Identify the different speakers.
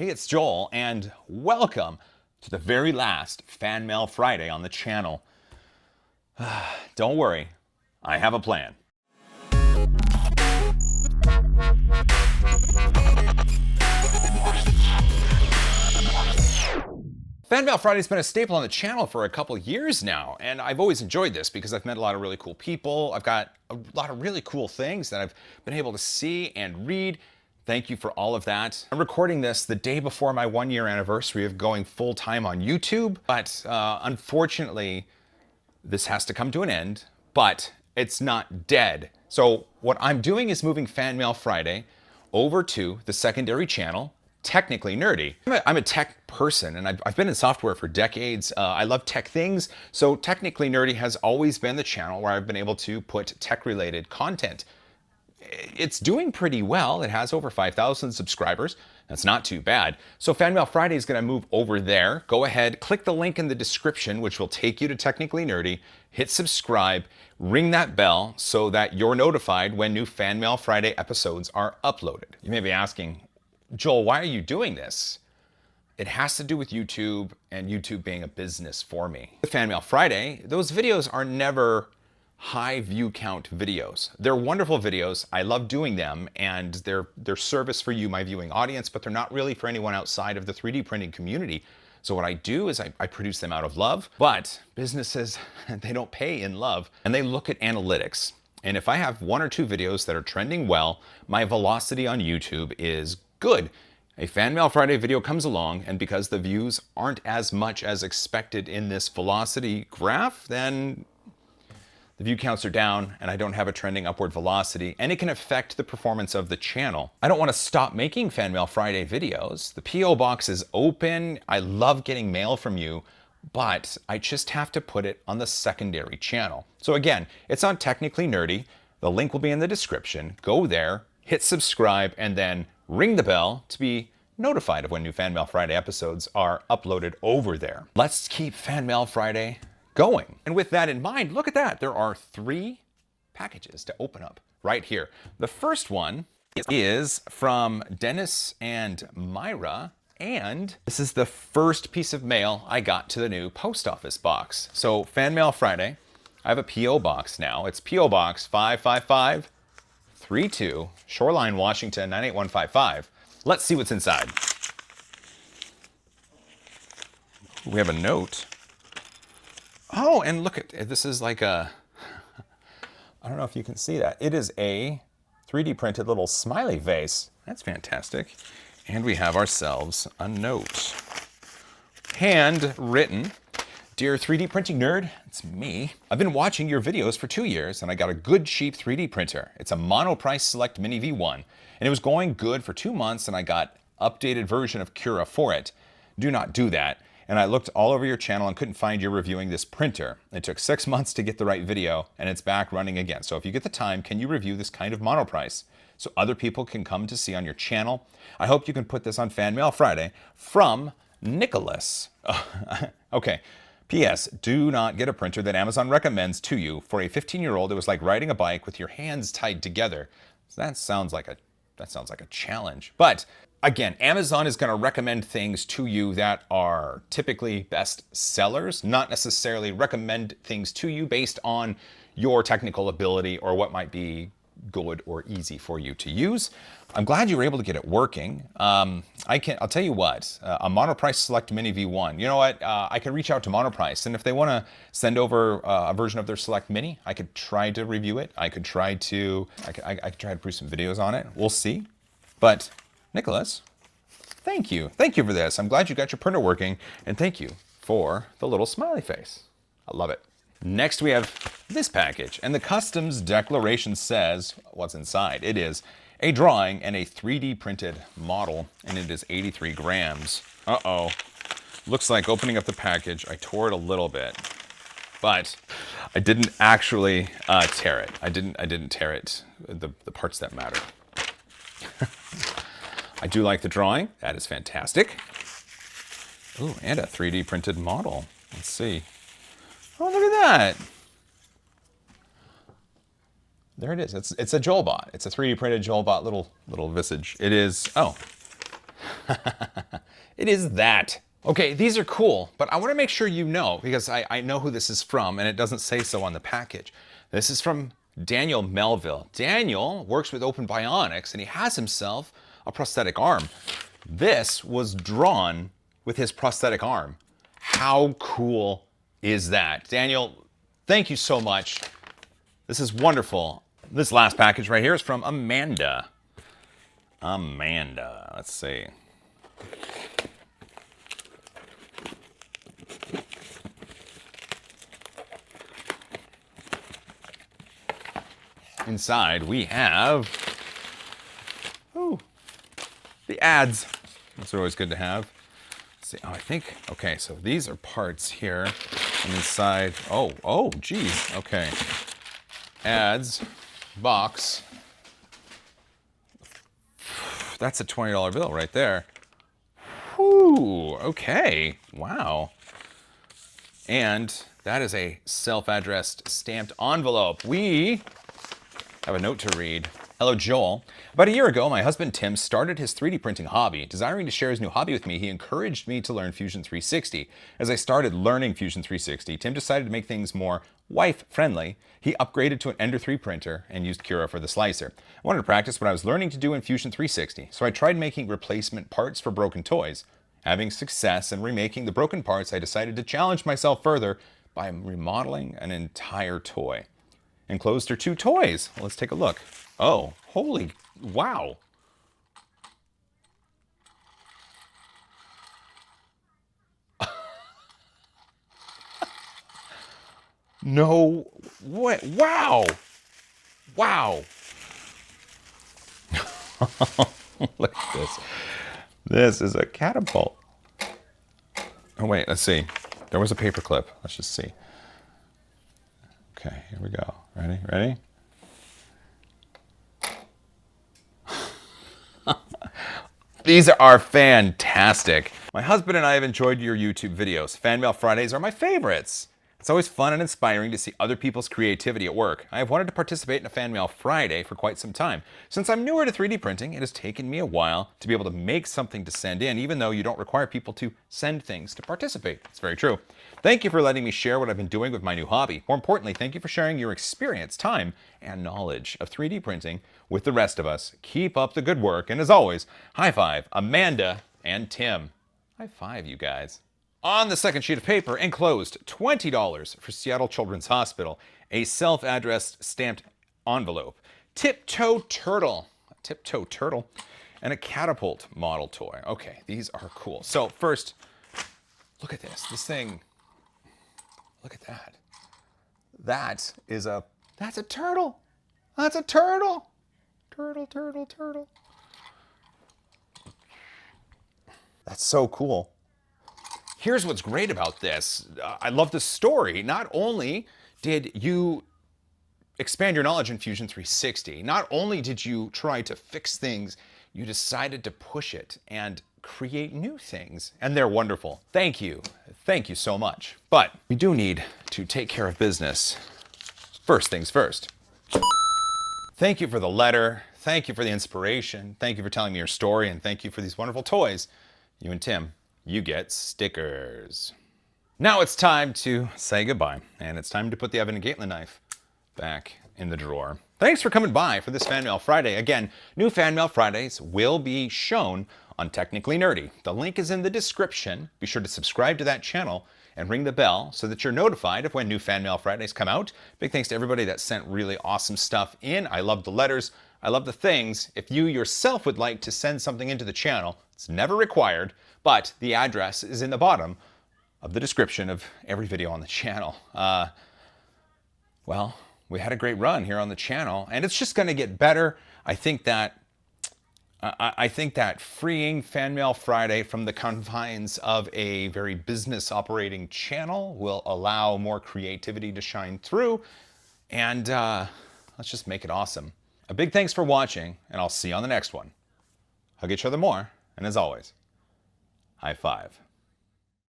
Speaker 1: Hey, it's Joel, and welcome to the very last Fan Mail Friday on the channel. Don't worry, I have a plan. Fan Mail Friday's been a staple on the channel for a couple years now, and I've always enjoyed this because I've met a lot of really cool people. I've got a lot of really cool things that I've been able to see and read. Thank you for all of that. I'm recording this the day before my 1-year anniversary of going full-time on YouTube, but unfortunately, this has to come to an end, but it's not dead. So what I'm doing is moving Fan Mail Friday over to the secondary channel, Technically Nerdy. I'm a tech person, and I've been in software for decades. I love tech things, so Technically Nerdy has always been the channel where I've been able to put tech-related content. It's doing pretty well. It has over 5,000 subscribers. That's not too bad. So Fan Mail Friday is going to move over there. Go ahead, click the link in the description, which will take you to Technically Nerdy. Hit subscribe, ring that bell so that you're notified when new Fan Mail Friday episodes are uploaded. You may be asking, Joel, why are you doing this? It has to do with YouTube and YouTube being a business for me. With Fan Mail Friday, those videos are never high view count videos. They're wonderful videos. I love doing them, and they're service for you, my viewing audience, but they're not really for anyone outside of the 3D printing community. So what I do is I produce them out of love, but businesses, they don't pay in love, and they look at analytics. And if I have 1 or 2 videos that are trending well, my velocity on YouTube is good. A Fan Mail Friday video comes along, and because the views aren't as much as expected in this velocity graph, then the view counts are down and I don't have a trending upward velocity, and it can affect the performance of the channel. I don't want to stop making Fan Mail Friday videos. The P.O. box is open. I love getting mail from you, but I just have to put it on the secondary channel. So again, it's on Technically Nerdy. The link will be in the description. Go there, hit subscribe, and then ring the bell to be notified of when new Fan Mail Friday episodes are uploaded over there. Let's keep Fan Mail Friday going. And with that in mind, look at that. There are 3 packages to open up right here. The first one is from Dennis and Myra, and this is the first piece of mail I got to the new post office box. So Fan Mail Friday, I have a P.O. box now. It's P.O. Box 55532, Shoreline, Washington 98155. Let's see what's inside. We have a note. Oh, and look at this is like a, I don't know if you can see that. It is a 3D printed little smiley face. That's fantastic. And we have ourselves a note. Handwritten. Dear 3D printing nerd, it's me. I've been watching your videos for 2 years, and I got a good cheap 3D printer. It's a Monoprice Select Mini V1, and it was going good for 2 months, and I got updated version of Cura for it. Do not do that. And I looked all over your channel and couldn't find you reviewing this printer. It took 6 months to get the right video, and it's back running again. So if you get the time, can you review this kind of Monoprice so other people can come to see on your channel? I hope you can put this on Fan Mail Friday. From Nicholas. Okay. P.S. Do not get a printer that Amazon recommends to you. For a 15-year-old, it was like riding a bike with your hands tied together. So that sounds like a challenge. But again, Amazon is going to recommend things to you that are typically best sellers, not necessarily recommend things to you based on your technical ability or what might be good or easy for you to use. I'm glad you were able to get it working. I'll tell you what, a Monoprice Select Mini V1, you know what, I can reach out to Monoprice, and if they want to send over a version of their Select Mini, I could try to review it. I could try to produce some videos on it. We'll see. But Nicholas, thank you. Thank you for this. I'm glad you got your printer working, and thank you for the little smiley face. I love it. Next, we have this package, and the customs declaration says what's inside. It is a drawing and a 3D printed model, and it is 83 grams. Uh-oh. Looks like opening up the package, I tore it a little bit, but I didn't actually tear it. I didn't tear it, the parts that matter. I do like the drawing. That is fantastic. Ooh, and a 3D printed model. Let's see. Oh, look at that. There it is. It's a Joelbot. It's a 3D printed Joelbot little visage. It is, oh. It is that. Okay, these are cool, but I want to make sure you know, because I know who this is from, and it doesn't say so on the package. This is from Daniel Melville. Daniel works with Open Bionics, and he has himself a prosthetic arm. This was drawn with his prosthetic arm. How cool is that? Daniel, thank you so much. This is wonderful. This last package right here is from Amanda. Amanda, let's see. Inside we have, the ads. Those are always good to have. Let's see, I think, okay, so these are parts here. And inside, geez, okay. Ads, box. That's a $20 bill right there. Whew, okay, wow. And that is a self-addressed stamped envelope. We have a note to read. Hello, Joel. About a year ago, my husband Tim started his 3D printing hobby. Desiring to share his new hobby with me, he encouraged me to learn Fusion 360. As I started learning Fusion 360, Tim decided to make things more wife-friendly. He upgraded to an Ender 3 printer and used Cura for the slicer. I wanted to practice what I was learning to do in Fusion 360, so I tried making replacement parts for broken toys. Having success in remaking the broken parts, I decided to challenge myself further by remodeling an entire toy. Enclosed are 2 toys. Let's take a look. Oh, holy, wow. No way, wow. Wow. Look at this. This is a catapult. Oh wait, let's see. There was a paper clip. Let's just see. Okay, here we go. Ready? These are fantastic. My husband and I have enjoyed your YouTube videos. Fan Mail Fridays are my favorites. It's always fun and inspiring to see other people's creativity at work. I have wanted to participate in a Fan Mail Friday for quite some time. Since I'm newer to 3D printing, it has taken me a while to be able to make something to send in, even though you don't require people to send things to participate. It's very true. Thank you for letting me share what I've been doing with my new hobby. More importantly, thank you for sharing your experience, time, and knowledge of 3D printing with the rest of us. Keep up the good work, and as always, high five, Amanda and Tim. High five, you guys. On the second sheet of paper, enclosed, $20 for Seattle Children's Hospital, a self-addressed stamped envelope, Tiptoe Turtle, and a catapult model toy. Okay, these are cool. So first, look at this. This thing, look at that. That's a turtle. That's a turtle. Turtle. That's so cool. Here's what's great about this. I love the story. Not only did you expand your knowledge in Fusion 360, not only did you try to fix things, you decided to push it and create new things. And they're wonderful. Thank you. Thank you so much. But we do need to take care of business. First things first. Thank you for the letter. Thank you for the inspiration. Thank you for telling me your story. And thank you for these wonderful toys. You and Tim. You get stickers. Now it's time to say goodbye, and it's time to put the Evan and Caitlin knife back in the drawer. Thanks for coming by for this Fan Mail Friday. Again, new Fan Mail Fridays will be shown on Technically Nerdy. The link is in the description. Be sure to subscribe to that channel and ring the bell so that you're notified of when new Fan Mail Fridays come out. Big thanks to everybody that sent really awesome stuff in. I love the letters. I love the things. If you yourself would like to send something into the channel, it's never required, but the address is in the bottom of the description of every video on the channel. Well, we had a great run here on the channel, and it's just going to get better. I think that freeing Fan Mail Friday from the confines of a very business operating channel will allow more creativity to shine through, and let's just make it awesome. A big thanks for watching, and I'll see you on the next one. Hug each other more, and as always, high five.